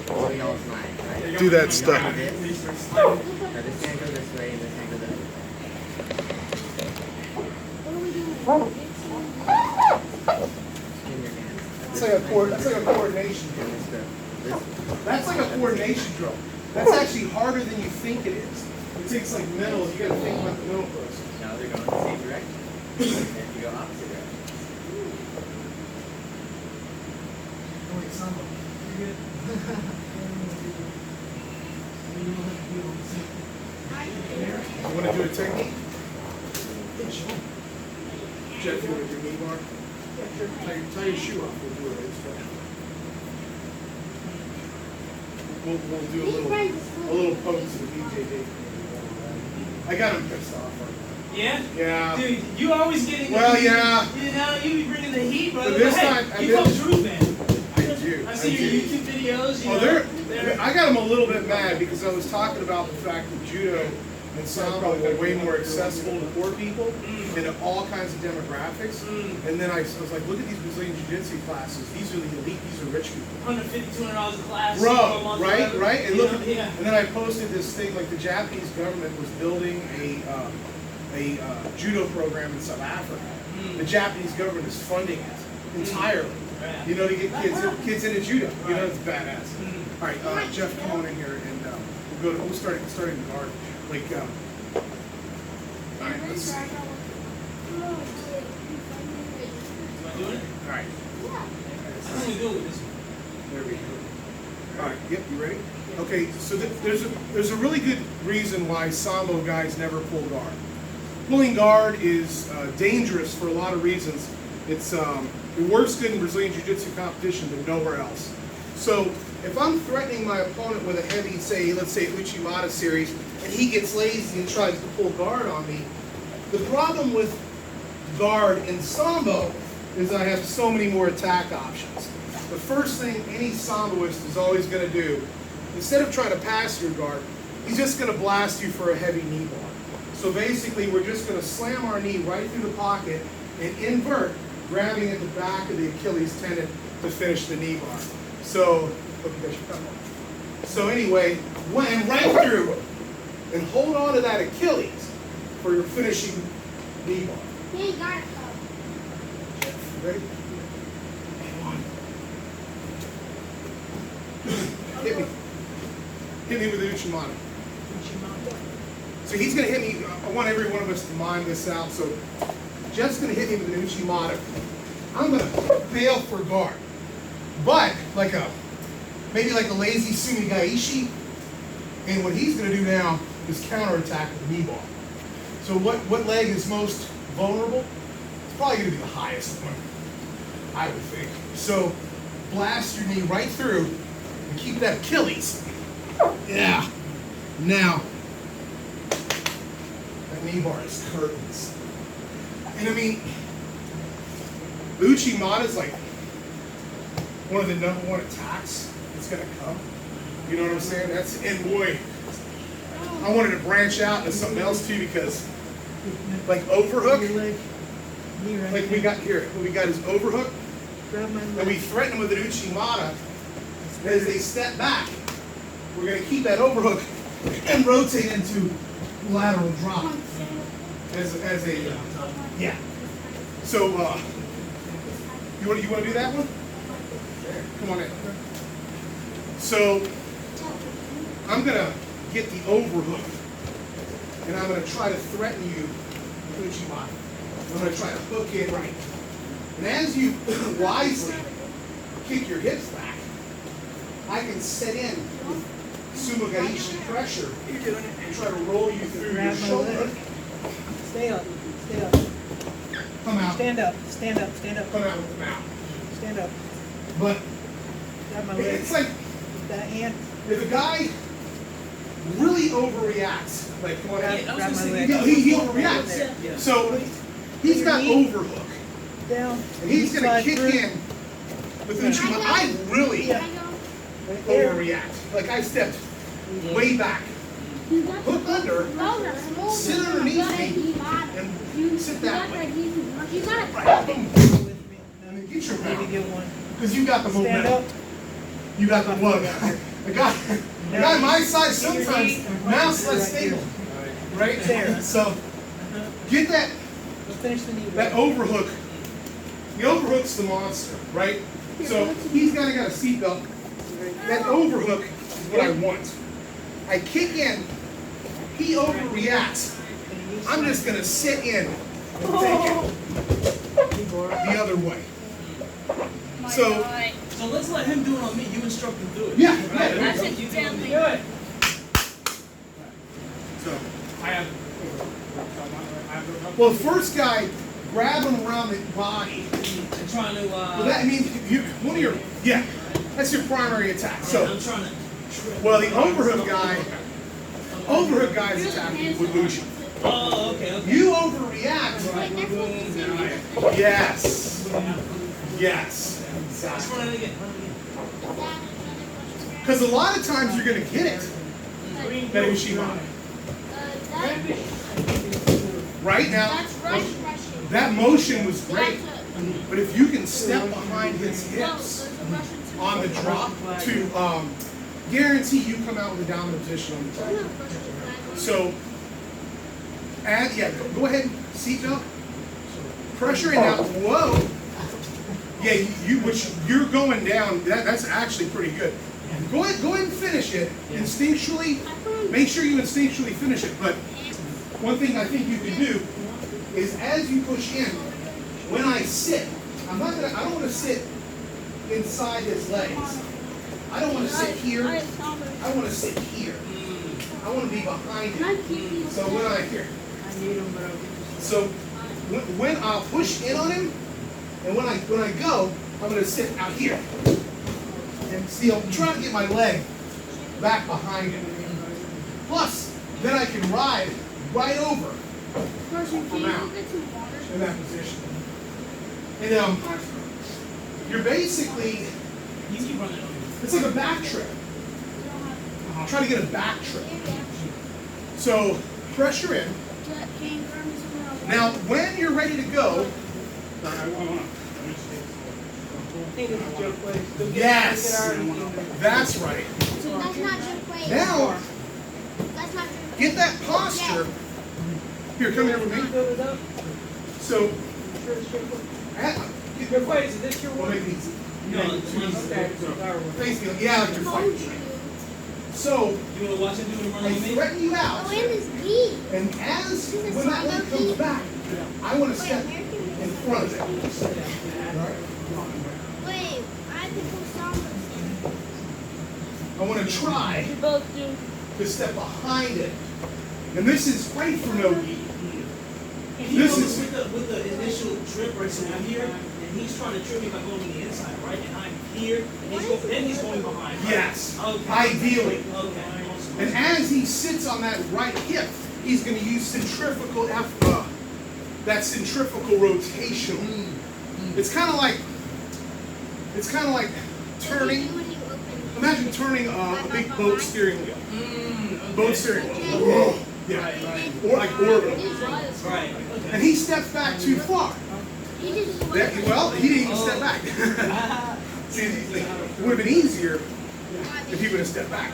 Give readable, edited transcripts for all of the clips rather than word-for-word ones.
So y'all slide, right? Do that stuff. Now this hand goes this way and this hand goes that way. In your hands. That's like a coordination drill. And this That's like a coordination drill. That's actually harder than you think it is. It takes like mental. You got to think about the mental process. Now they're going the same direction. And you go opposite direction. Oh wait, Sambo. You're good. You want to do a technique? Yeah, sure. Jeff, you want to do knee bar? Yeah, sure. Tie your shoe off. We'll do it. We'll do a little poke to the BJJ. I got him pissed off. Yeah? Yeah. Dude, you always getting Well, yeah. You know, you be bringing the heat, brother. But this hey, time, you come true, man. I do. I see your YouTube videos. You Oh, know, I got him a little bit mad because I was talking about the fact that judo and Sambo were way more accessible to poor people and to all kinds of demographics. And then I was like, look at these Brazilian Jiu-Jitsu classes. These are the elite. These are rich people. $150, $200 a class. Bro, right? And look, yeah. and then I posted this thing like the Japanese government was building a judo program in South Africa. The Japanese government is funding it entirely. You know, to get kids into judo. You know, it's badass. All right, Jeff, come on in here and we'll start in guard. Like, all right, let's see. Am I doing it? All right, I'm going to do it with this one. there we go. All right, yep, you ready? Okay, so there's a really good reason why Sambo guys never pull guard. Pulling guard is dangerous for a lot of reasons. It works good in Brazilian Jiu-Jitsu competition, but nowhere else. So if I'm threatening my opponent with a heavy, let's say Uchimata series, and he gets lazy and tries to pull guard on me, the problem with guard in Sambo is I have so many more attack options. The first thing any Samboist is always going to do, instead of trying to pass your guard, he's just going to blast you for a heavy knee bar. So basically, we're just going to slam our knee right through the pocket and invert, grabbing at the back of the Achilles tendon to finish the knee bar. So, anyway, and right through, and hold on to that Achilles for your finishing knee bar. Ready? Come on. Hit me. Hit me with the Uchimata. So he's going to hit me. I want every one of us to mind this out. So Jeff's going to hit me with an Uchimata. I'm going to bail for guard. But maybe like a lazy Sumigaishi. And what he's going to do now is counterattack with the knee bar. So what leg is most vulnerable? It's probably going to be the highest one, I would think. So blast your knee right through and keep that Achilles. Yeah. Now, that knee bar is curtains. And I mean, Uchimata is like one of the #1 attacks that's going to come. You know what I'm saying? And boy, I wanted to branch out into something else too, because like overhook, like we got his overhook, and we threaten him with an Uchimata. As they step back, we're going to keep that overhook and rotate into lateral drop as a yeah. So you want to do that one? Come on in. So I'm going to get the overhook, and I'm going to try to threaten you with Uchimata. I'm going to try to hook in right. And as you wisely kick your hips back, I can set in with Sumigaishi pressure and try to roll you through your shoulder. Stay up. Stay up. Come out. Stand up. Stand up. Stand up. Come out with the mouth. Stand up. But Grab my leg. it's like That hand. if a guy really overreacts, like come on out. Grab my leg. He overreacts. Yeah. So he's got overhook. Down. And he's going to Slide kick through. in with Uchimata. I really Right there. overreact. Like I stepped way back, hook under, sit underneath me, and sit that way. Right, boom. With me. And then get your Maybe mount. get one. Because you got the Stand momentum. up. You got the one. A guy my size sometimes mounts less stable, right? There. So get that We'll finish the knee. that overhook. The overhook's the monster, right? So he's got a seatbelt. That overhook is what I want. I kick in, he overreacts. I'm just gonna sit in and take it the other way. So So let's let him do it on me. You instruct him to do it. yeah, Right. yeah. That's it. You do it on me. So I have. well, the first guy, grab him around the body. I'm trying to. Well, that I mean, one of your that's your primary attack. I'm So, trying to. well, the overhook guy's attacking would lose you. Oh, okay. You overreact. Yes. Yes. Let's run it again. Because a lot of times you're going to get it. That Ushimane. Right now, That's Russian. that motion was great. But if you can step behind his hips on the drop to guarantee you come out with a dominant position on the drop. So, go ahead, seatbelt. Pressure in now. Whoa. Yeah, you're going down. That's actually pretty good. Go ahead and finish it instinctually. Make sure you instinctually finish it. But one thing I think you can do is as you push in, when I sit, I don't want to sit inside his legs. I don't want to sit here. I want to sit here. I want to be behind him. So when I here, I need him, but I'll get you. so when I'll push in on him, and when I go, I'm going to sit out here. And see, I'm trying to get my leg back behind him. Plus, then I can ride right over from out in that position. And you're basically, You keep running on me. it's like a back trip. Try to get a back trip. So pressure in. Now, when you're ready to go, I think it's a joke place. Go get- yes, go get our- that's right. That's not joke way. Now, That's not joke get that posture. Here, come here with me. Fill it up. So, Sure, it's your foot. get Your foot, is this your We'll one? make it easy. No, it's one. Okay, it's our one. Face me, yeah, like you're fighting. So, You want to watch him do it and run I on me? threaten you Oh, out, and this V. and as when that leg comes back, I want to step in front of it. Alright? Wait, I think we're Sambo. I want to try You both do. to step behind it. And this is great for no gi. He This goes is- with the initial trip right, so I'm here, and he's trying to trip me by going to the inside, right? And I'm here, and then he's going behind. Right? Yes, Okay. ideally. Okay. And as he sits on that right hip, he's going to use centrifugal that centrifugal rotation. It's kind of like turning. When you open. Imagine turning a big boat steering wheel. Okay. Boat steering wheel. Yeah. Right, right. Or like orbital. Right. And Okay. he steps back too far. He just Well, he didn't even step back. Ah. See, it would have been easier if he would have stepped back.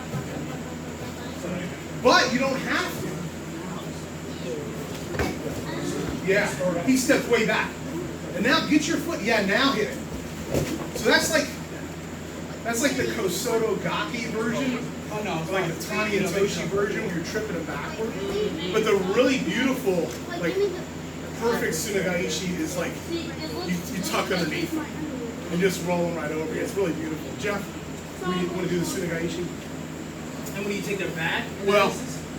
But you don't have to. Yeah, he stepped way back. And now get your foot, now hit it. So that's like the Kosoto Gaki version, like the Tani and Toshi version where you're tripping it backward. But the really beautiful, like perfect Tsunagaishi is like you tuck underneath and just roll them right over. It's really beautiful. Jeff, you want to do the Tsunagaishi? And when you take their back? Well,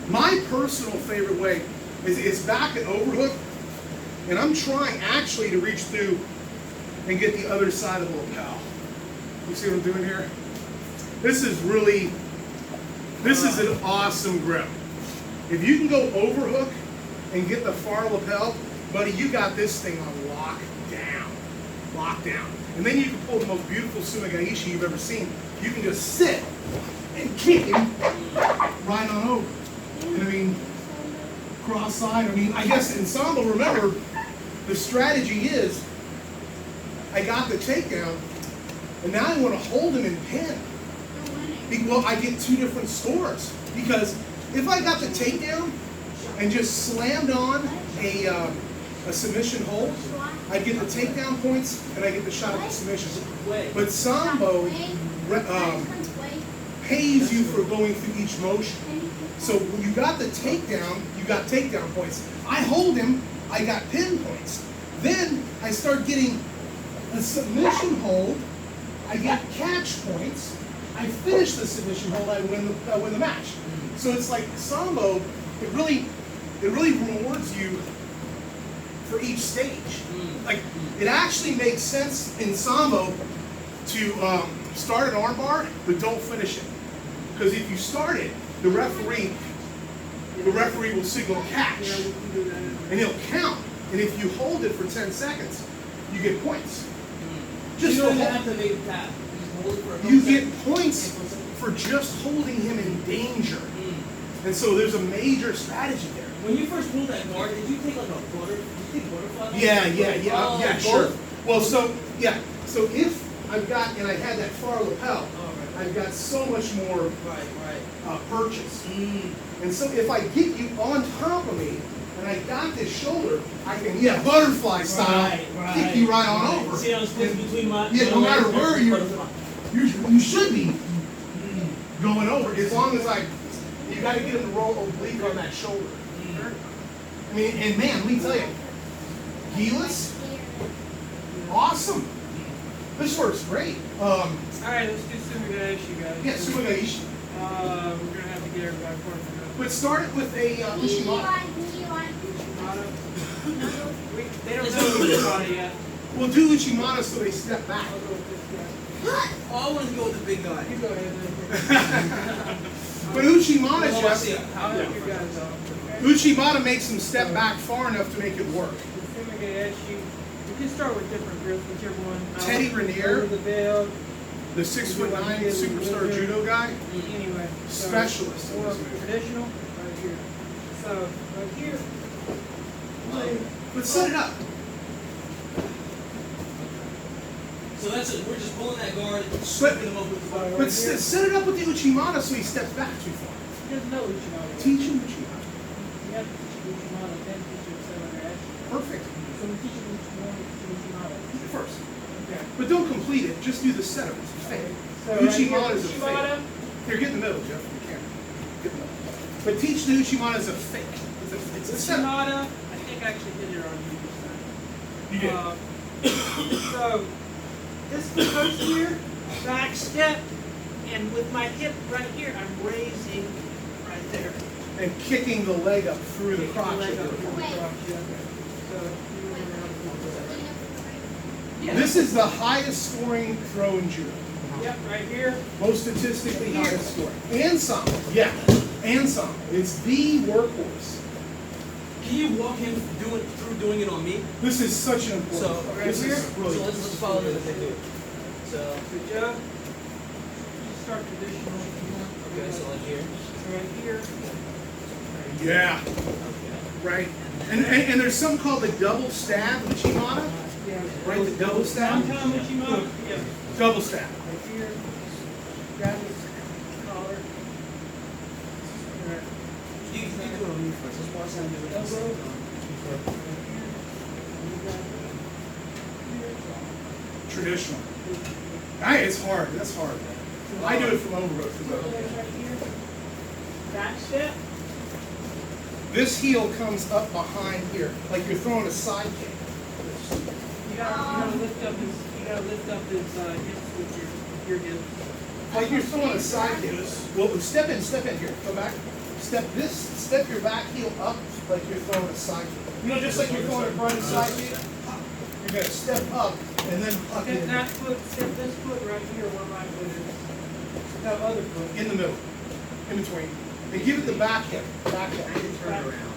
my personal favorite way is it's back at overhook, and I'm trying actually to reach through and get the other side of the lapel. You see what I'm doing here? This is an awesome grip. If you can go overhook and get the far lapel, buddy, you got this thing on lockdown. And then you can pull the most beautiful Tsunagaishi you've ever seen. You can just sit and kick him right on over. And I mean, cross-side, I guess in Sambo, remember, the strategy is, I got the takedown, and now I want to hold him and pin. Well, I get two different scores because if I got the takedown and just slammed on a submission hold, I get the takedown points and I get the shot at the submission. But Sambo pays you for going through each motion. So when you got the takedown, you got takedown points. I hold him, I got pin points. Then I start getting a submission hold, I get catch points. I finish the submission hold, I win the match. So it's like Sambo, it really rewards you for each stage. Like it actually makes sense in Sambo to start an armbar, but don't finish it. Because if you start it, the referee will signal catch, and he'll count. And if you hold it for 10 seconds, you get points. Just You for don't hold- have to make tap. Just hold it for a you couple get seconds. points for just holding him in danger. And so there's a major strategy there. When you first pulled that guard, did you take like a butter? Did you take butterfly? Yeah, Oh, sure. both? Well, so if I've got, and I had that far lapel, Oh, right. I've got so much more Right. purchase. And so if I get you on top of me, and I got this shoulder, I can, butterfly style, kick you right on over. See how I'm split between my. Yeah, no matter legs? where you should be going over, as long as you got to get him to roll oblique on that shoulder. I mean, and man, let me tell you, Heeless, awesome. This works great. All right, let's do Sumigaishi, guys. Yeah, Sumigaishi. We're gonna have to get everybody according to But start it with a Ushimata. Uchimata. They don't know Uchimata yet. We'll do Uchimata so they step back. I'll go with this guy. Oh, I want to go with the big guy. You go ahead then. But Uchimata, Oh, I Jeff, see. I'll help you guys out. Okay? Uchimata makes them step back far enough to make it work. The Sumigaishi. You can start with different grips, whichever one. Teddy Rainier. Over the belt. The 6'9" superstar judo guy, Anyway. So, specialist in or this movie. traditional, right here. So, right here. But set it up. So that's it. We're just pulling that guard, But, sweeping him up with the bar. but set it up with the Uchimata so he steps back too far. He doesn't know Uchimata. Teach him Uchimata. You have to teach him Uchimata, then teach him Sumigaishi. Perfect. So we teach him Uchimata. First. Okay. But don't complete it, just do the setup. It's a fake. So right Uchimata here, is a fake. Uchimata. Here, get in the middle, Jeff. You can. Get in the middle. But teach the Uchimata as a fake. It's a setup. Uchimata, I think I actually did it on you this time. You did. So, this goes here, back step, and with my hip right here, I'm raising right there. And kicking the leg up through the Kick crotch. leg up of through the- the crotch, yeah. So, you remember how to do that. This is the highest scoring throw in judo. Yep, right here. Most statistically highest scoring. And Sambo. Yeah. And Sambo. It's the workhorse. Can you walk him through doing it on me? This is such an important So part. right This here. is really So let's follow this. So Good job. Just start traditional if you want. okay, so like here. Right here. Yeah. Okay. Right. And there's something called the double stab Uchimata. Yeah. Right, the double stab? Downtown Uchimata. Yeah. Double stab. Right here. Grab his collar. Right. You do it on me first. Let's watch him do it. Elbow. Traditional. It's hard. That's hard. I do it from overgrowth. Back step. This heel comes up behind here, like you're throwing a side kick. You gotta lift up his hips with your hips. Like you're throwing a side kick. Well, step in here. Go back. Step your back heel up like you're throwing a side kick. You know, just like you're throwing a front side kick. You're gonna step up and then up Step in, that foot, step this foot right here where my foot is. That other foot. in the middle, in between. And give it the back hip. Back hip. Turn around.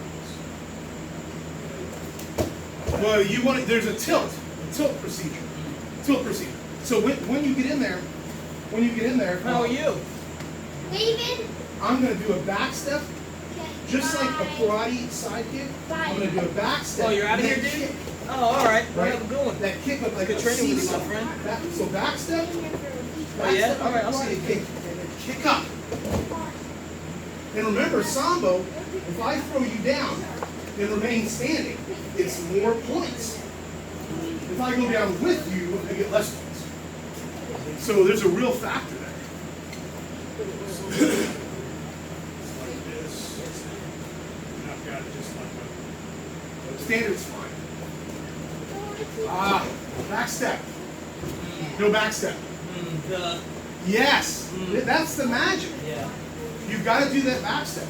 Well, you want it. There's a tilt procedure. Tilt procedure. So when you get in there, How are you? David? I'm gonna do a back step. Okay. Just like a Bye. karate side kick, I'm gonna do a back step. Oh, you're outta here, and then dude? kick. Oh, all right. Right? Have a good one. That kick up like Good a training with you, seesaw. my friend. So back step, Oh, yeah? All right, I'll karate see you. kick, and then kick up. And remember, Sambo, if I throw you down and remain standing, it's more points. If I go down with you, I get less points. So there's a real factor there. Like this. And I've got it just like that. Standard's fine. Back step. No back step. Yes, that's the magic. Yeah. You've got to do that back step.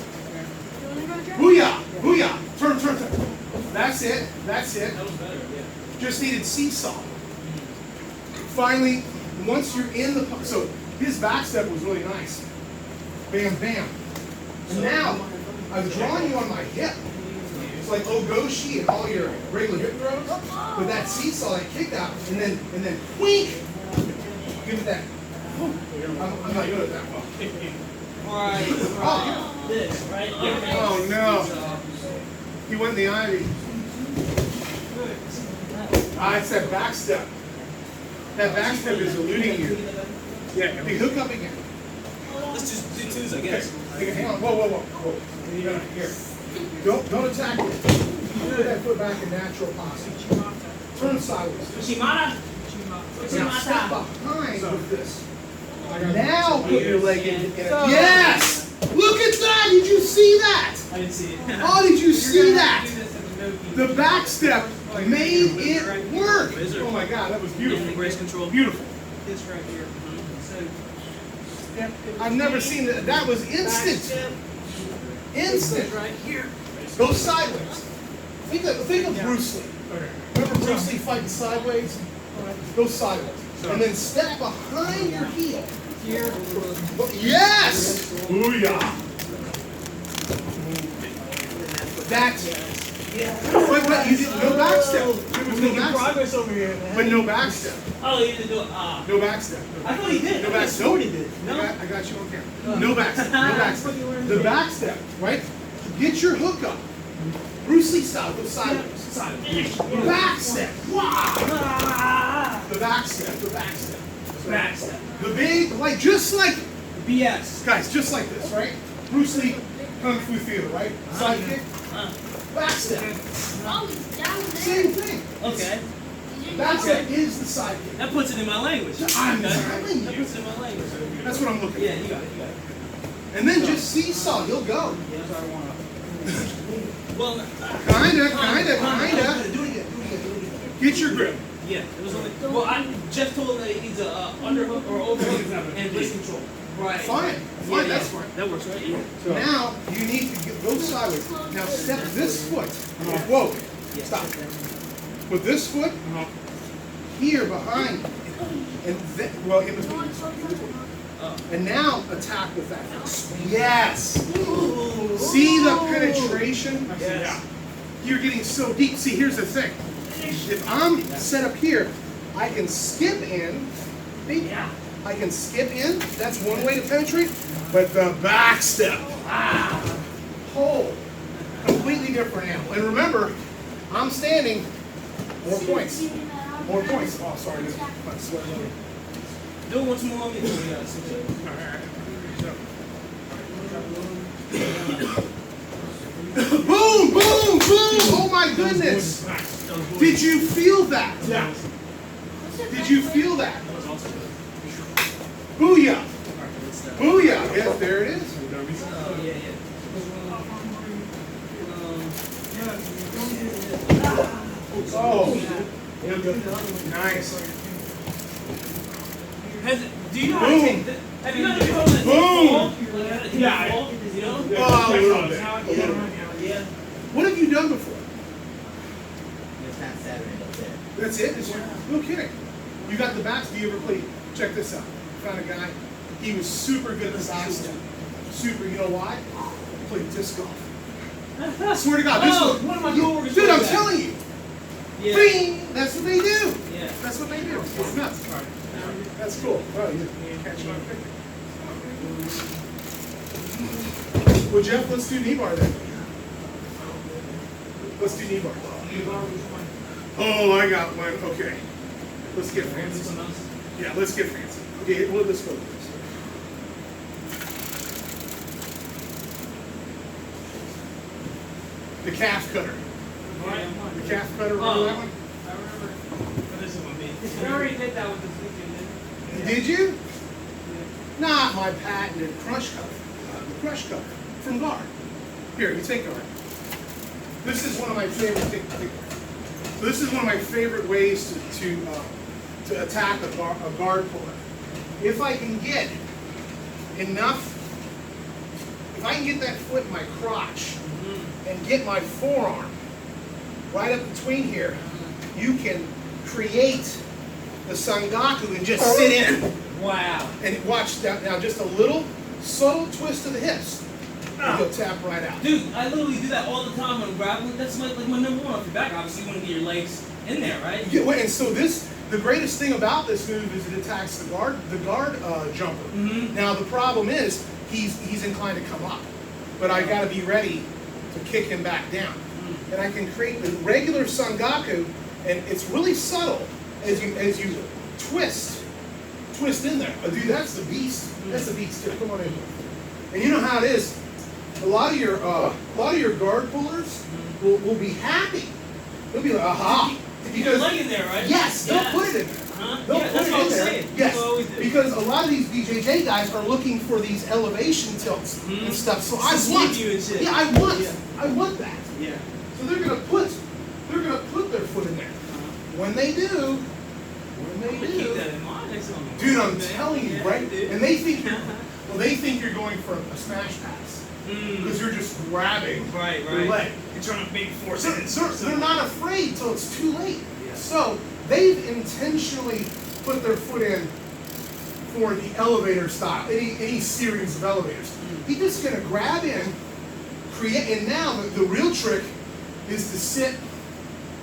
Booyah! Booyah! Turn, turn, turn. That's it. That's it. That was better, yeah. Just needed seesaw. Finally, once you're in the so his back step was really nice. Bam, bam. And now I've drawn you on my hip. It's like Ogoshi and all your regular hip throws, but that seesaw, that kick out, and then wink. Give it that. I'm not good at that one. Right. Oh, This, right? oh no. He went in the ivy. It's that back step. That back step is eluding you. Yeah, they hook up again. Let's just do twos, I guess. Okay, hang on. Whoa. Here. Don't attack it. Put that foot back in natural posture. Turn sideways. Shimada. Now step behind with this. Now put your leg in. Yes! Look at that! Did you see that? I didn't see it. Oh, did you see that? The back step made it work. Oh my God, that was beautiful. Brace control. Beautiful. This right here. So, step I've never seen that. That was back instant. step, Instant. right here. Go sideways. Think of Bruce Lee. Remember Bruce Lee fighting sideways? Go sideways. And then step behind your heel. Here. Yes! Booyah! That. Wait, you did no back step. There was no back step. Progress over here, man. But no back step. Oh, you didn't do it. No back step. I thought he did. No I back swore he step. did. No. I got you on camera. No back step. No back step. The back step, right? Get your hook up. Bruce Lee style. Go sideways. Sideways. Back step. Wow. The back step. The back step. Back step. The big, just like, BS. guys, just like this, right? Bruce Lee, Kung Fu Theater, right? Side kick. Back step. Oh, he's down there. Same thing. Okay. Back step is the side kick. That puts it in my language. I'm Okay. telling That you. puts it in my language. That's what I'm looking Yeah, for. you got it. And then just seesaw, you'll go. Yeah, that's what I want. Well, Kinda. Do it again. Get your grip. Yeah, it was only. Well, Jeff told him that he needs a underhook or overhook and wrist control. Right. Fine, that's fine. That works, right? Yeah. Now, you need to go sideways. Now step this foot. Whoa, stop. Put this foot here behind. And then, well, it was. And now attack with that foot. Yes! See the penetration? Yes. You're getting so deep. See, here's the thing. If I'm set up here, I can skip in. Yeah. I can skip in. That's one way to penetrate. But the back step. Whole. Completely different animal. And remember, I'm standing. More points. More points. Oh, sorry. My sweat loaded. Do it once more. Boom, boom, boom. Oh my goodness. Did you feel that? Yeah. Did you feel that? Booyah. Booyah. Yes, there it is. Oh. Nice. Do you know how to take this? Have you done the control that Boom. Yeah. You know? Oh, a little bit. Yeah. What have you done before? This past Saturday, that's it. That's it? No kidding. You got the backs. Do you ever play? Check this out. Found a guy. He was super good at the back step. Super. You know why? He played disc golf. Swear to God. This One of my coworkers dude, does I'm that. telling you. Yeah. Bing! That's what they do. Yeah. That's what they do. It's nuts. That's cool. Oh, you catch my picture. Well, Jeff, let's do knee bar then. Let's do knee bar. Oh, I got one. Okay. Let's get fancy. Yeah, let's get fancy. Okay, well, let's go with this. The calf cutter. Right. The calf cutter, remember that one? I remember. But this is what me. We already did that with the weekend, didn't we? Did you? Not my patented crush cutter. The crush cutter from Guard. Here, you take Guard. This is one of my favorite. So this is one of my favorite ways to attack a guard puller. If I can get enough, if I can get that foot in my crotch and get my forearm right up between here, you can create the Sangaku and just sit in. Wow. And watch that now, just a little subtle twist of the hips. And you'll tap right out. Dude, I literally do that all the time when I'm grappling. That's my number one off your back. Obviously, you want to get your legs in there, right? Yeah, and so the greatest thing about this move is it attacks the guard jumper. Now the problem is he's inclined to come up, but I got to be ready to kick him back down. And I can create the regular Sangaku, and it's really subtle as you twist in there. Dude, that's the beast. That's the beast. Here, come on in. And you know how it is. A lot of your guard pullers will be happy. They'll be like, aha. Keep your leg in there, right? Yes, they'll put it in there. They'll Yeah, put that's it what in I'm there. saying. Yes, People always do. because a lot of these BJJ guys are looking for these elevation tilts and stuff. So I want, sweep you and shit. yeah, I want that. Yeah. So they're gonna put their foot in there. When they do, Keep that in mind next time. dude, I'm telling you, Yeah, right? dude. And they think you're going for a smash pass because you're just grabbing Right. your leg. You're trying to maybe force So they're not afraid till it's too late. Yeah. So they've intentionally put their foot in for the elevator style, any series of elevators. He's just gonna grab in, create, and now the real trick is to sit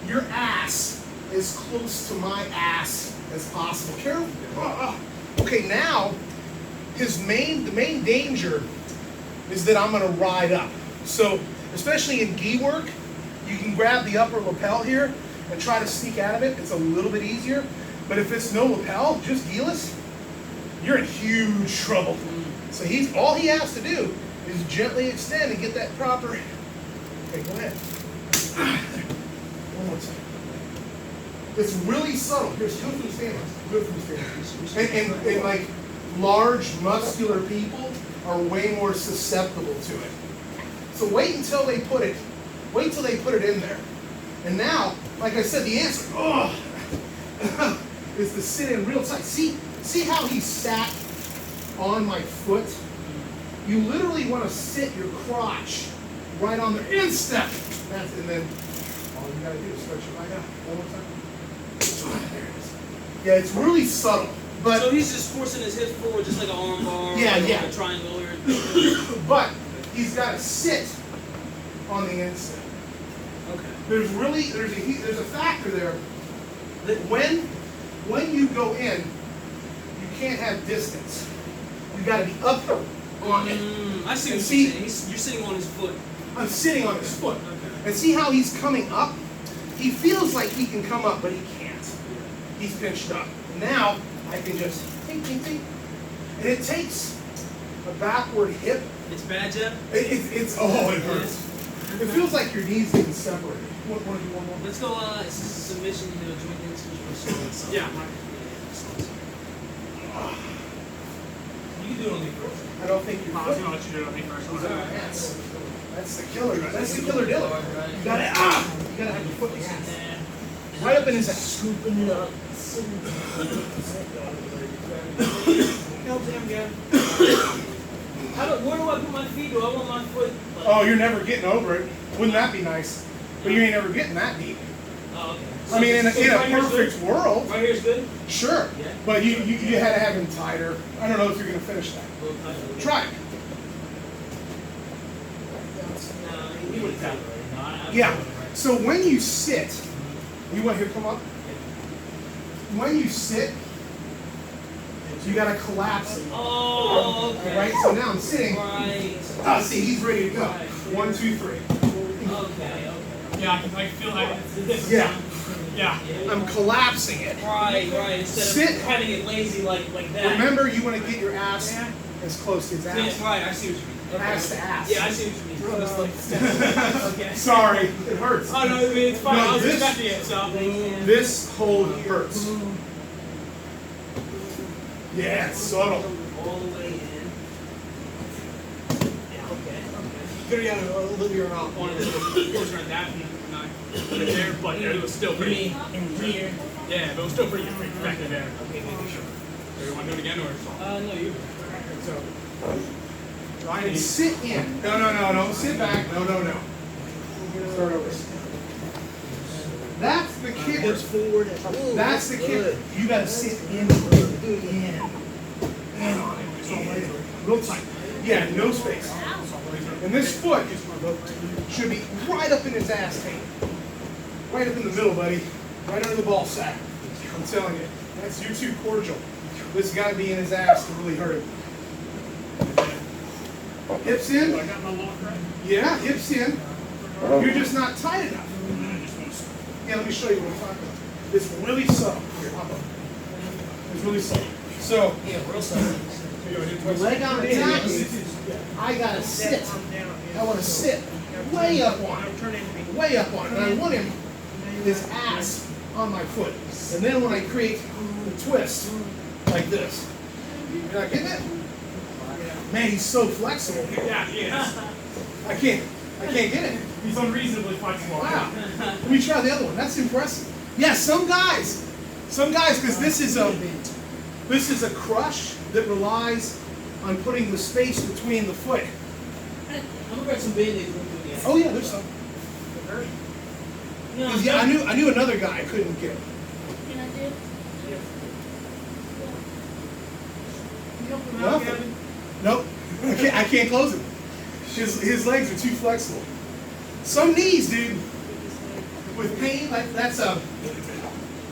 your ass as close to my ass as possible. Careful. Okay, now the main danger is that I'm gonna ride up. So especially in gi work, you can grab the upper lapel here and try to sneak out of it. It's a little bit easier. But if it's no lapel, just gi-less, you're in huge trouble. So all he has to do is gently extend and get that proper. Okay, go ahead. One more time. It's really subtle. Here's good from standing. Good from standing. And like large muscular people are way more susceptible to it. So wait until they put it in there. And now, like I said, the answer is to sit in real tight. See how he sat on my foot? You literally want to sit your crotch right on the instep. And then all you gotta do is stretch it right out. One more time. There it is. Yeah, it's really subtle. But So he's just forcing his hips forward, just like an arm bar, Yeah, or yeah. a triangle, or but he's got to sit on the instep. okay. There's a factor there that when you go in, you can't have distance. You got to be up on it. I see And what see- you're saying. You're sitting on his foot. I'm sitting on his foot. Okay. And see how he's coming up? He feels like he can come up, but he can't. He's pinched up. Now I can just ting, ting, ting. And it takes a backward hip. It's bad, Jeff. It hurts. It feels like your knees getting separated. Want to do one more? Let's go. This is a submission. You know, joint inspiration. Yeah. You can do it on me first. I don't think you're. I was gonna let you do it on me first. That's the killer. That's the killer deal. You gotta have your foot in the ass. Right up in his ass. Scooping it up. Help him get. Where do I put my feet? Do I want my foot? Like, Oh, you're never getting over it. Wouldn't that be nice? But you ain't never getting that deep. oh, okay. I mean, in a right here's perfect good? world, Right here's good. sure. Yeah. But you had to have him tighter. I don't know if you're gonna finish that. A little tighter. Try it. No, he would have tapped already. No, I'm Yeah. doing it right. So when you sit, you want here come up. When you sit, you gotta collapse it. Oh, okay. All right. So now I'm sitting. Right. See, he's ready to go. Right. 1, 2, 3. Okay. Yeah, I feel like it's Yeah. Yeah. I'm collapsing it. Right. Instead Sit. of having it lazy like that. Remember, you want to get your ass as close to his Yeah, ass. right, I see what you mean. Okay. Ass to ass. Yeah, I see what you mean. Just like, okay. Sorry, it hurts. Oh no, I mean, it's fine. No, I was this- expecting it, so. This hold hurts. Yeah, it's subtle. All the way in. Yeah, okay. Could have got a little bit around one of the closer on that knife right there, but it was still pretty. In here. Yeah, but it was still pretty effective there. Okay, maybe sure. So you want to do it again or? No, you. So, try and sit in. No. Sit back. No. Start over. That's the kicker. Forward. That's the kicker. You gotta sit in. In on it. Real tight. Yeah, no space. And this foot should be right up in his ass tape. Right up in the middle, buddy. Right under the ball sack. I'm telling you. You're too cordial. This has got to be in his ass to really hurt him. Hips in. I got my lock right. Yeah, hips in. You're just not tight enough. Yeah, let me show you what I'm talking about. It's really subtle. Here, hop up. It's really subtle. So, Yeah, real subtle. the leg I'm attacking, I gotta sit. I want to sit way up on it. Way up on it. And I want him, his ass on my foot. And then when I create the twist, like this. You're not getting it? Man, he's so flexible. Yeah, he is. I can't get it. He's unreasonably flexible. Wow. Let me try the other one. That's impressive. Yeah, some guys, because this is a crush that relies on putting the space between the foot. I'm gonna grab some Band-Aids. Oh yeah, there's some. 'Cause, yeah, I knew another guy I couldn't get. Can I do? Nothing. Nope. I can't close him. His legs are too flexible. Some knees, dude, with pain, that's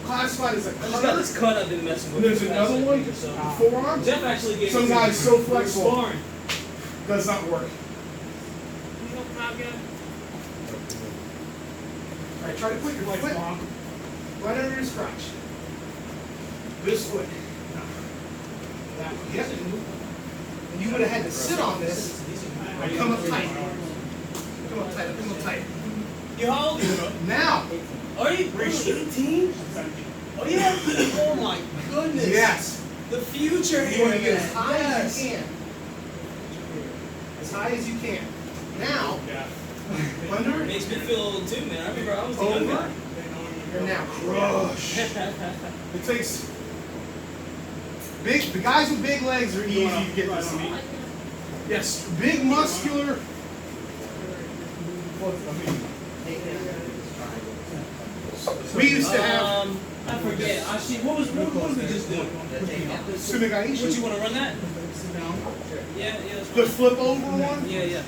classified as a I just got cutter. this cut I've been messing with. There's another one, forearm. Jeff actually gave Some me guys so flexible sparring. does not work. All right, try to put your foot right under his crotch. This foot. That one. Yep. And you would have had to sit on this and come up tight. Come up tight. You how old are you, bro? Now, Are you 18? Oh yeah. Oh my goodness. yes, The future you here. want to get as high Yes. as you can. As high as you can. Now, under it, Makes me feel old too, man. I remember I was the young over, guy. and now crush. It takes the guys with big legs are easy to get this. Yes, big muscular. We used to have I forget. Actually, what did we just do? Sumigaishi. Would you want to run that? Yeah, that's The fine. flip over one, Yeah.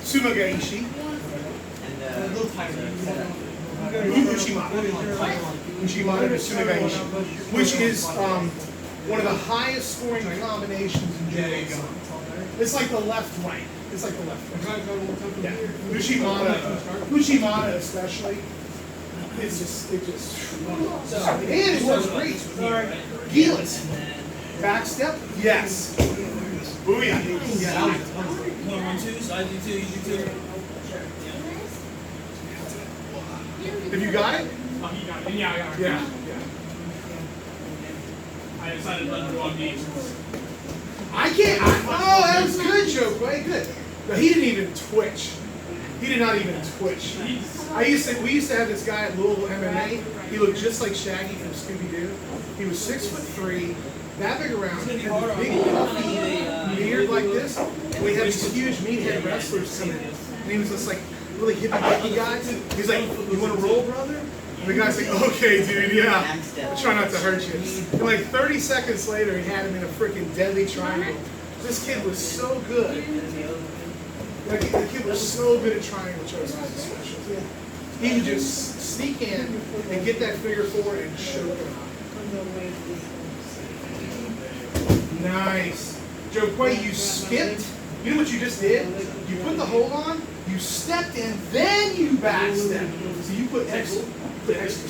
Sumigaishi, A little tighter. Ushimata to Sumigaishi, which is one of the highest scoring combinations in judo. It's like the left-right. It's like the left-right. Yeah. Ushimata especially. It just, and it works great. Gilas. Back step, yes. Booyah. Yeah. You want to run two? So I do two, you do two. Have you got it? Oh, he got it. Yeah, I got it. Yeah. I decided to let him go on me. I can't. Oh, that was good, Joe. Quite good. No, he didn't even twitch. He did not even twitch. We used to have this guy at Louisville MMA. He looked just like Shaggy from Scooby Doo. He was 6'3", that big around, had the big puffy beard like this. And we had these huge meathead wrestlers come in, and he was just like really hippie guy. He's like, "You want to roll, brother?" And the guy's like, "Okay, dude, yeah. I'll try not to hurt you." And like 30 seconds later, he had him in a freaking deadly triangle. This kid was so good. Like, the kid was so good at triangle choices and specials. He would just sneak in and get that figure forward and choke him out. Nice. Joe Quay, you skipped. You know what you just did? You put the hold on, you stepped in, then you backstepped. So you put extra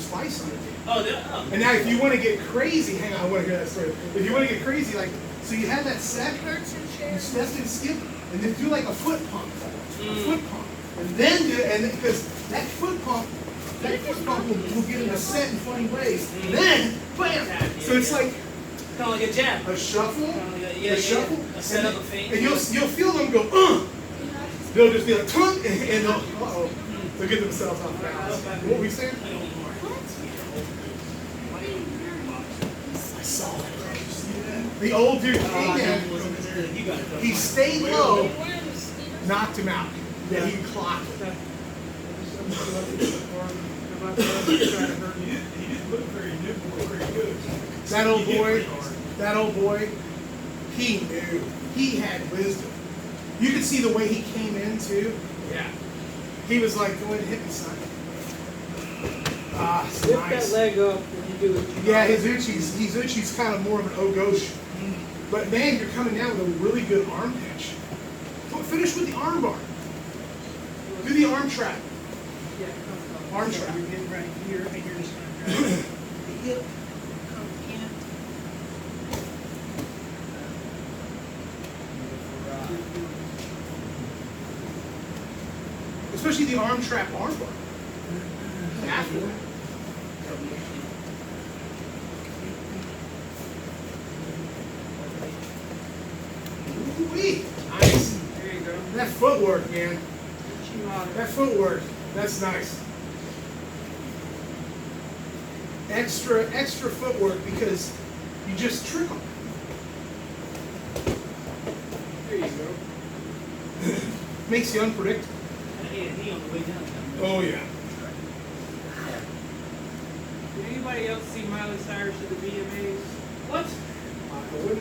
spice on it. Oh, yeah. And now if you want to get crazy, hang on, I want to hear that story. If you want to get crazy, like, So you had that set, you step and skip, and then do like a foot pump. A foot pump. And then do, and because that foot pump will get in a set in funny ways. And then, bam! So it's like Kind of like a jab. a shuffle, A shuffle, A set up a feint. and you'll feel them go, They'll just be like, tunk, and they'll, they'll get themselves off balance. What were we saying? I saw it. The old dude came in, he stayed low, knocked him out. Yeah, he clocked it. That old boy, he knew. He had wisdom. You could see the way he came in too. Yeah. He was like, go ahead and hit me, son. Ah, it's Lift nice. that leg up when you do it. Yeah, his Uchi's kind of more of an Ogosh. But man, you're coming down with a really good arm pinch. Finish with the arm bar. Do the arm trap. Yeah, Arm trap. You're getting right here, and you're just going to grab the hip, come in. Especially the arm trap arm bar. After that. Ooh-wee. Nice. There you go. That footwork, man. Chimata. That footwork. That's nice. Extra footwork because you just trick them. There you go. Makes you unpredictable. He on the way down. Oh yeah. Did anybody else see Miley Cyrus at the VMAs? What? It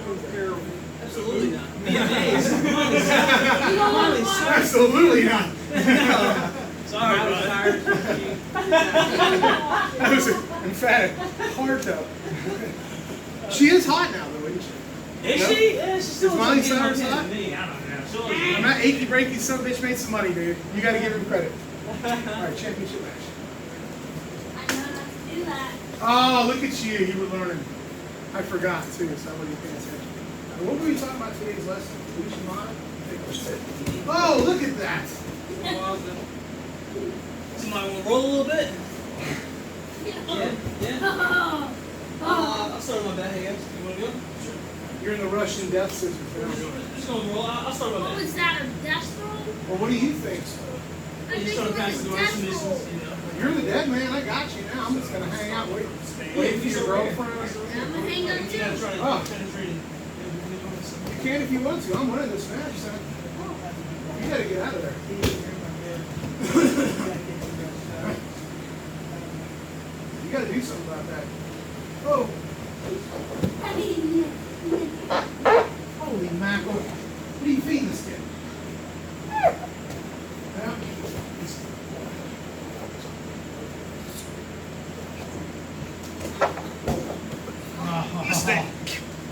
was terrible. Absolutely not. Miley Cyrus. Absolutely not. Sorry, Miley bud. Cyrus. That was emphatic. Hard though. She is hot now though, isn't she? Is Yep. she? Yeah, she's still Is Miley getting Cyrus more hot? than me. I don't know. She'll I'm not achy breaky, some bitch made some money, dude. You gotta give him credit. Alright, championship match. I know not to do that. Oh, look at you. You were learning. I forgot too, so I wasn't paying attention. What were you talking about today's lesson? Uchimata? Oh, look at that. Somebody want to roll a little bit? Yeah. I'll start on my back, I guess. You want to go? Sure. You're in the Russian death scissors now. Just going to roll. I'll start on my What back. was that, a death roll? Well, what do you think? I You think just trying to it pass was the a Russian death distance, roll. you know. You're the dead man. I got you now. I'm just gonna hang out, wait for your girlfriend. I'm gonna hang up You too. gotta try to Oh. penetrate it. You can if you want to. I'm winning this match, son. You gotta get out of there. You gotta do something about that. Oh, holy mackerel. What are you feeding this kid? Yeah.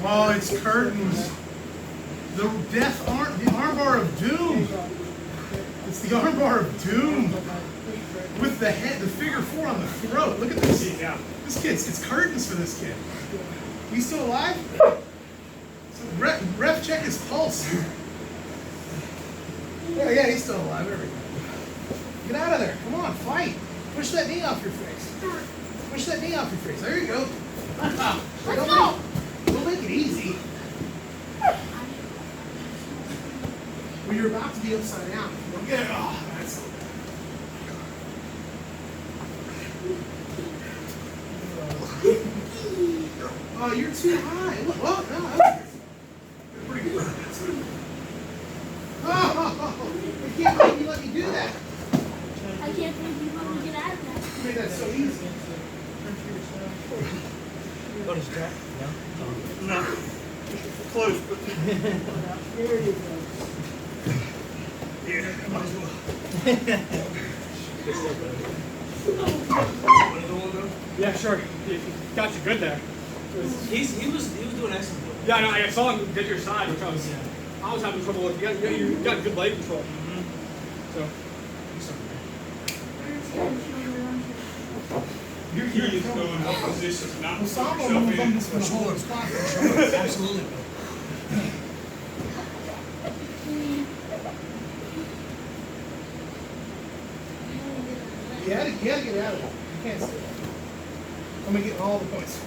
Oh, it's curtains. The armbar of doom. It's the armbar of doom. With the head, the figure 4 on the throat. Look at this. This kid's, it's curtains for this kid. He's still alive? So ref check his pulse. Yeah, he's still alive. There we go. Get out of there. Come on, fight. Push that knee off your face. Push that knee off your face. There you go. Let's go. Don't make it easy. Well, you're about to be upside down. Get it. Oh, that's so bad. Oh, you're too high. Look, oh, no, that's you're pretty good. Oh, I can't believe you let me do that. I can't believe you let me get out of that. You made that so easy. What is that? No. Close. There you go. Yeah, sure. He got you good there. He was doing excellent. Yeah, no, I saw him get your side, which I was having trouble with. You got good leg control. So. You're just going in one position, not Well, Sambo putting moves them yourself just in. gonna hold the spot. Absolutely. You had to get out of it. You can't stay there. I'm gonna get all the points.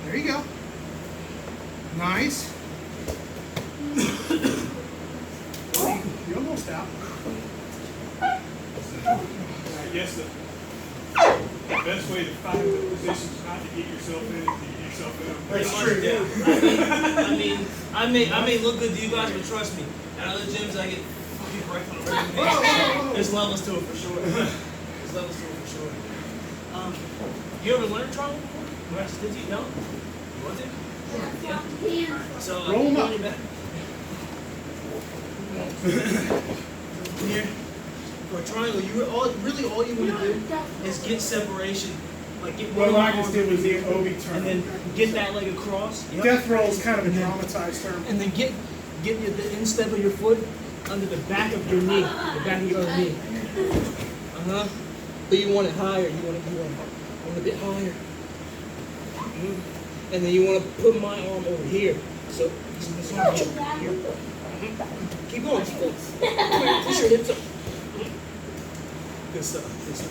There you go. Nice. You're almost out. I guess the best way to find the position is not to get yourself in, to get yourself in. That's Pretty true. much do. I may look good to you guys, but trust me, at other gyms I get people right from the regular. There's levels to it for sure. There's levels to it for sure. You ever learned triangle before? Did you? No? You want to? Yeah. So Roll 'em up. Here, for a triangle, really all you want to do is get separation, like get one What I arm just did was the here, Obi turn. and then get that leg across. Yep. Death roll is kind of a dramatized term. And then get the instep of your foot under the back of your knee, the back of your other knee. But you want it higher. You want it a bit higher. And then you want to put my arm over here. So this arm here. Keep going. Keep going. Push your hips up. Good stuff. Good stuff.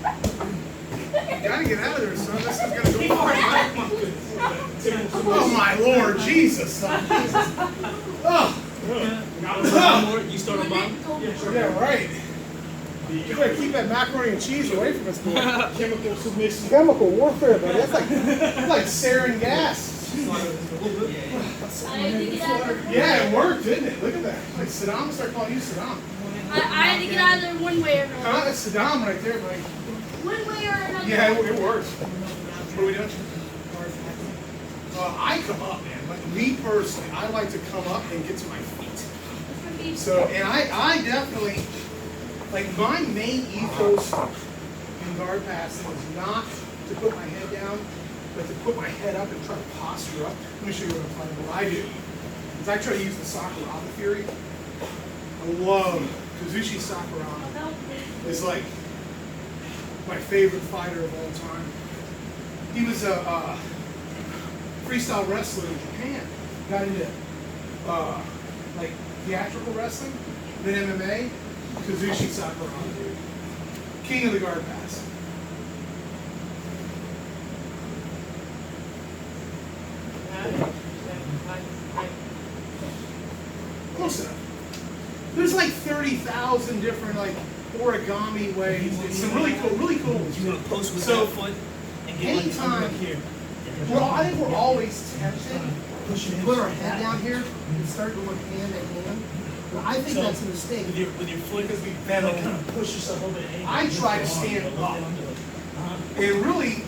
You gotta get out of there, son. This is gonna go Keep going. far. Oh my Lord, Jesus, son. Oh, One more. You start on bottom. yeah, right. You better keep that macaroni and cheese away from us, boy. Chemical submission. Chemical warfare, buddy. That's like sarin gas. I had to get out of there. Yeah, it worked, didn't it? Look at that. Like Saddam, start calling you Saddam. I had to get out of there one way or another. Huh? That's Saddam right there, buddy. One way or another. Yeah, it works. What are we doing? I come up, man. Like me personally, I like to come up and get to my feet. So, and I definitely, like my main ethos in guard passing is not to put my head down, but to put my head up and try to posture up. Let me show you what I do. Is I try to use the Sakuraba theory. I love Kazushi Sakuraba. It's like my favorite fighter of all time. He was a freestyle wrestler in Japan. Got into like theatrical wrestling, then MMA. Kazushi Sakuraba, dude. King of the guard pass. Close enough. There's like 30,000 different like origami ways. It's some really cool ones. You want to post with So, that foot and get like anytime here. I think we're always tempted to put our head down here and start going hand to hand. But I think that's a mistake. With your foot, Because we then bend like kind of push yourself over the ankle. I try to stand up. And really,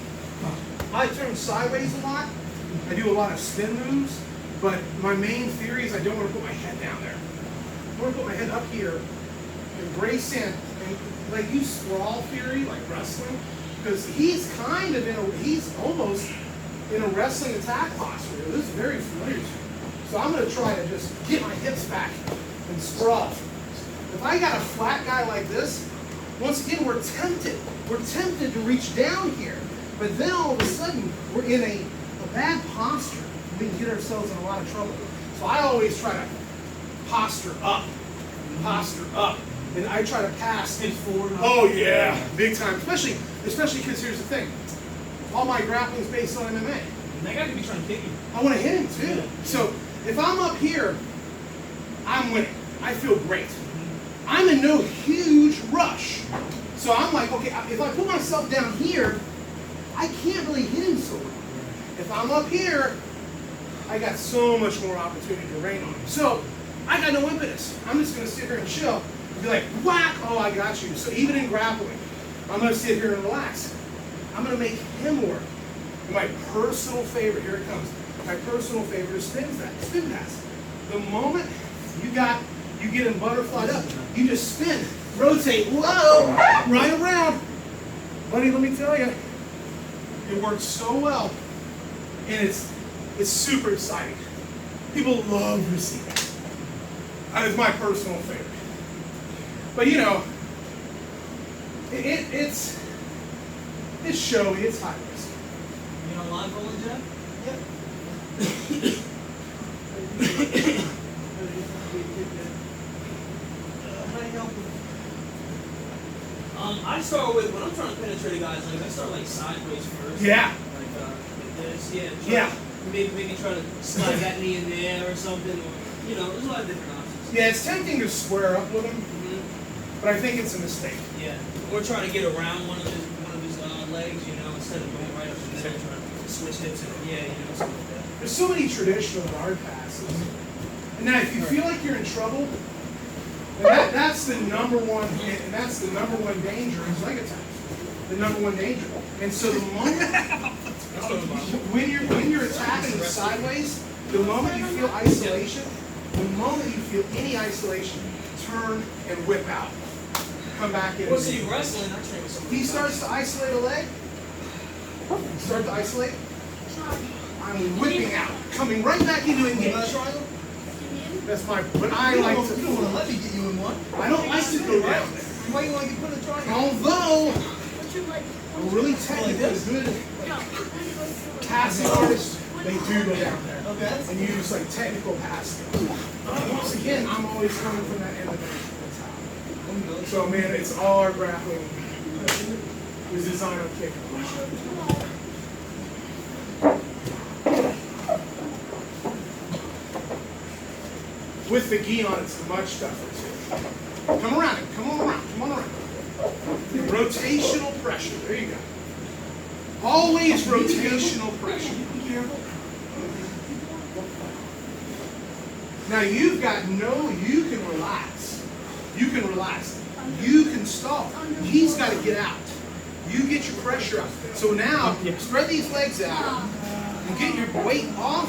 I turn sideways a lot. I do a lot of spin moves, but my main theory is I don't want to put my head down there. I want to put my head up here and brace in. And like use sprawl theory, like wrestling, because he's kind of he's almost in a wrestling attack posture. This is very familiar to me. So I'm going to try to just get my hips back and sprawl. If I got a flat guy like this, once again, we're tempted. We're tempted to reach down here. But then all of a sudden, we're in a bad posture. We can get ourselves in a lot of trouble. So I always try to posture up. And I try to pass Spin forward. Oh yeah, big time. Especially because here's the thing. All my grappling is based on MMA. And that guy could be trying to kick you. I want to hit him too. So if I'm up here, I'm winning. I feel great. I'm in no huge rush. So I'm like, okay, if I put myself down here, I can't really hit him so well. If I'm up here, I got so much more opportunity to rain on him. So I got no impetus. I'm just going to sit here and chill and be like, whack, oh, I got you. So even in grappling, I'm going to sit here and relax. I'm going to make him work. My personal favorite, here it comes. My personal favorite is spin pass. The moment you get him butterflied up, you just spin, rotate, whoa, right around. Buddy, let me tell you, It works so well, and it's super exciting. People love receiving. That is my personal favorite. But you know, it's showy, it's high risk. You know live bowling, Jeff? I start with, when I'm trying to penetrate a guy's legs, I start like sideways first. Yeah. Like this, yeah. Yeah. Maybe try to slide that knee in there or something, or, you know, there's a lot of different options. Yeah, it's tempting to square up with him, but I think it's a mistake. Yeah. Or trying to get around one of his legs, you know, instead of going right up the middle, trying to switch hips and you know, something like that. There's so many traditional guard passes. And now if you feel like you're in trouble, that's the number one, and that's the number one danger is leg attacks. The number one danger. And so the moment when you're attacking sideways, the moment you feel isolation, the moment you feel any isolation, turn and whip out. Come back in. Well, see, wrestling, I train with somebody. He starts to isolate a leg. Start to isolate. I'm whipping out, coming right back into engage. That's my. But I like to. You don't want to let me get you in one. I don't like to go down there. Why you want to get put in a triangle? Although What's your leg? a really technical, good passing artist, they do go down there Okay. and use like technical passing. Once again, I'm always coming from that end of the. So man, it's all our grappling is designed on kicking. With the gi on, it's much tougher too. Come around it. Come on around. Come on around. Rotational pressure. There you go. Always rotational pressure. Now you've got you can relax. You can relax. You can stall. He's got to get out. You get your pressure out. So now, spread these legs out and get your weight off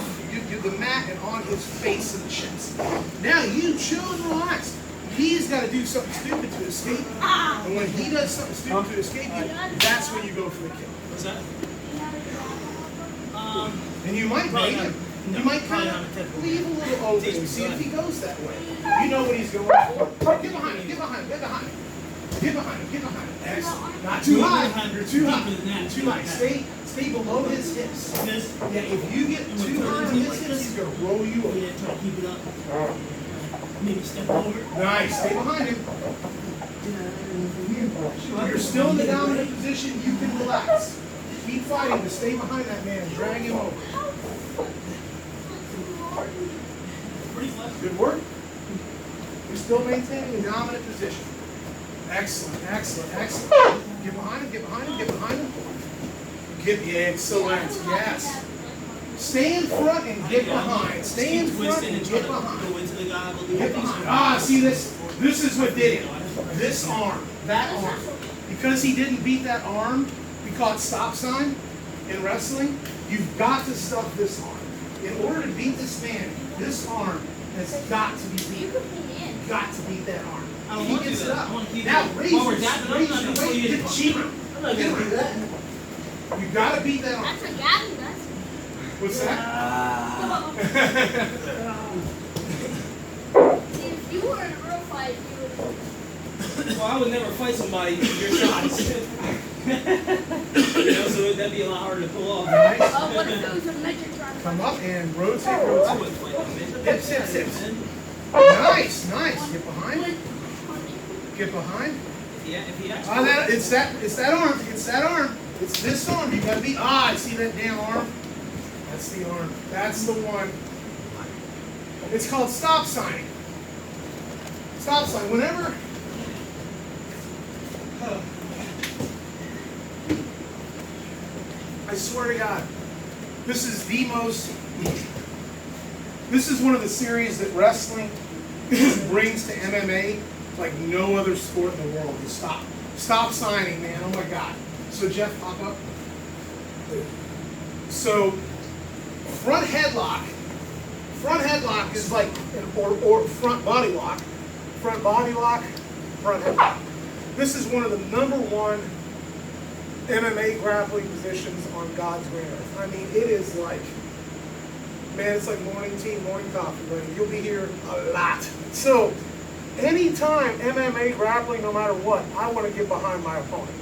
the mat and on his face and chest. Now you chill and relax. He's got to do something stupid to escape. And when he does something stupid to escape you, that's when you go for the kill. What's that? And you might bait him. You might kind of leave a little open and see if he goes that way. You know what he's going for. Get behind him, get behind him, get behind him. Get behind him, get behind him. Excellent. Not too high. You're too high. You're too high. Stay below his hips. Yeah, if you get too high on his hips, he's going to roll you over. Yeah, try to keep it up. Maybe step over. Nice. Stay behind him. You're still in the dominant position. You can relax. Keep fighting, but stay behind that man and drag him over. Pretty flexible. Good work. You're still maintaining the dominant position. Excellent, excellent, excellent. Get behind him, get behind him, get behind him. Excellent, yes. Stay in front and get behind. Stay in front and get behind. Get behind. Ah, see this? This is what did it. This arm, that arm. Because he didn't beat that arm, we call it stop sign in wrestling. You've got to stuff this arm. In order to beat this man, this arm has got to be beat. You've got to beat that arm. I don't want to do Gets it that. up. I want to keep Now it. raise While we're your dapping, weight. I'm not gonna Get get cheaper. I'm not gonna do that. You got to beat that arm. That's a gabbing, that's What's that? See, if you were in a real fight, you would. Well, I would never fight somebody your size. You know, so that'd be a lot harder to pull off. Nice. Oh, what if it was a midget trying to Come fight? up and rotate, I rotate. wouldn't fight that man. Hips, hips, hips. Nice, nice. Get behind. Get behind. Yeah, if he actually. It's that arm. It's that arm. It's this arm. You gotta be. I see that damn arm. That's the arm. That's the one. It's called stop signing. Stop sign. Whenever. I swear to God, this is the most. This is one of the series that wrestling brings to MMA like no other sport in the world. The stop signing, man. Oh my God. So Jeff, pop up. So front headlock. Front headlock is like or front body lock. Front body lock. Front headlock. This is one of the number one MMA grappling positions on God's green earth. I mean, it is like, man, it's like morning tea, morning coffee, buddy. You'll be here a lot. So, anytime MMA grappling, no matter what, I want to get behind my opponent.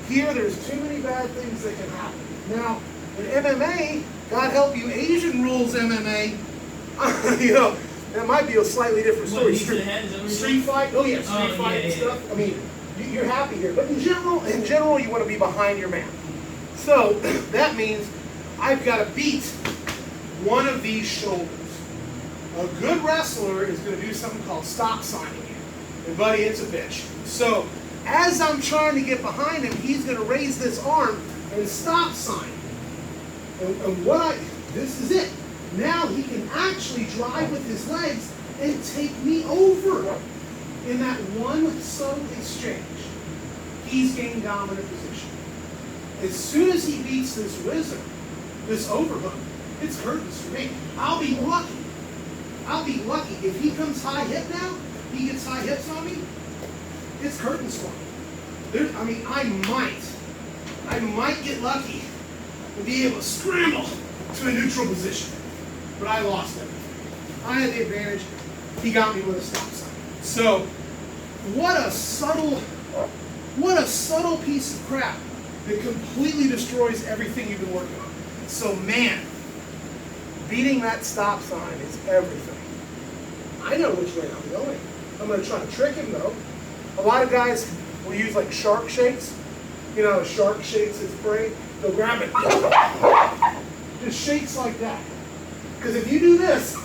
Here, there's too many bad things that can happen. Now, in MMA, God help you, Asian rules MMA, you know, that might be a slightly different story. Street fight, oh yeah, street fight and stuff. I mean, you're happy here, but in general, you want to be behind your man. So that means I've got to beat one of these shoulders. A good wrestler is going to do something called stop signing you. And buddy, it's a bitch. So as I'm trying to get behind him, he's going to raise this arm and stop sign. And this is it. Now he can actually drive with his legs and take me over. In that one subtle exchange, he's gained dominant position. As soon as he beats this wizard, this overhook, it's curtains for me. I'll be lucky. I'll be lucky. If he comes high hip now, he gets high hips on me, it's curtains for me. I might get lucky and be able to scramble to a neutral position. But I lost everything. I had the advantage. He got me with a stop sign. So, what a subtle piece of crap that completely destroys everything you've been working on. So, man, beating that stop sign is everything. I know which way I'm going. I'm going to try to trick him, though. A lot of guys will use like shark shakes. You know, a shark shakes its prey. They'll grab it. Just shakes like that. Because if you do this,